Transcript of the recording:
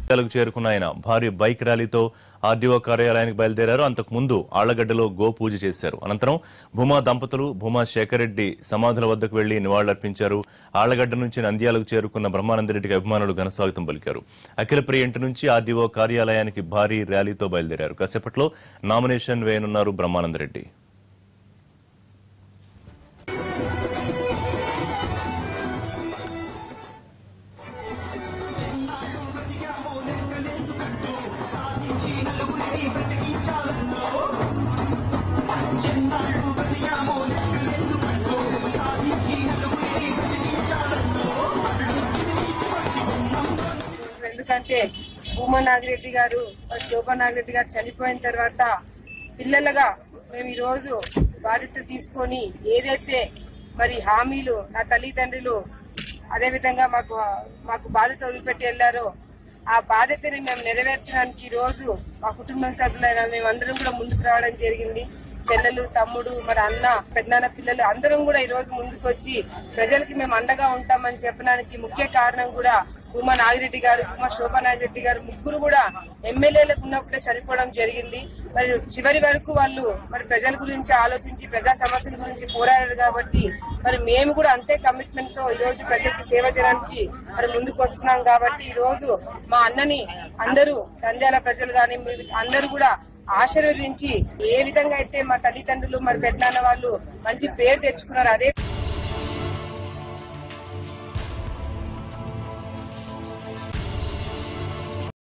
చేరుకున్న ఆయన భారీ బైక్ ర్యాలీతో ఆర్డీఓ కార్యాలయానికి బయలుదేరారు. అంతకు ముందు ఆళ్లగడ్డలో గో పూజ చేశారు. అనంతరం భూమా దంపతులు భూమా శేఖర్ రెడ్డి సమాధుల వద్దకు వెళ్లి నివాళులర్పించారు. ఆళ్లగడ్డ నుంచి నంద్యాలకు చేరుకున్న బ్రహ్మానందరెడ్డికి అభిమానులు ఘనస్వాగతం పలికారు. అఖిలప్రియ ఇంటి నుంచి ఆర్డీఓ కార్యాలయానికి భారీ ర్యాలీతో బయలుదేరారు. కాసేపట్లో నామినేషన్ వేయనున్నారు బ్రహ్మానందరెడ్డి. ఎందుకంటే భూమా నాగిరెడ్డి గారు శోభా నాగిరెడ్డి గారు చనిపోయిన తర్వాత పిల్లలుగా మేము ఈ రోజు బాధ్యత తీసుకొని ఏదైతే మరి హామీలు నా తల్లిదండ్రులు అదేవిధంగా మాకు బాధ్యత వదిలిపెట్టి వెళ్లారో ఆ బాధ్యతని మేము నెరవేర్చడానికి ఈ రోజు మా కుటుంబ సభ్యులైన మేమందరం కూడా ముందుకు రావడం జరిగింది. చెల్లెలు, తమ్ముడు, మరి అన్న, పెద్దనాన్న పిల్లలు అందరం కూడా ఈ రోజు ముందుకు వచ్చి ప్రజలకి మేము అండగా ఉంటామని చెప్పడానికి ముఖ్య కారణం కూడా భూమా నాగిరెడ్డి గారు, భూమా శోభా నాగిరెడ్డి గారు ముగ్గురు కూడా ఎమ్మెల్యేలకు ఉన్నప్పుడే చనిపోవడం జరిగింది. మరి చివరి వరకు వాళ్ళు మరి ప్రజల గురించి ఆలోచించి ప్రజా సమస్యల గురించి పోరాడారు కాబట్టి మరి మేము కూడా అంతే కమిట్మెంట్ తో ఈ రోజు ప్రజలకి సేవ చేయడానికి మరి ముందుకు వస్తున్నాం. కాబట్టి ఈ రోజు మా అన్నని అందరూ నంద్యాల ప్రజలు కానీ అందరూ కూడా ఆశీర్వదించి ఏ విధంగా అయితే మా తల్లిదండ్రులు మరి పెద్దనాన్న వాళ్ళు మంచి పేరు తెచ్చుకున్నారు అదే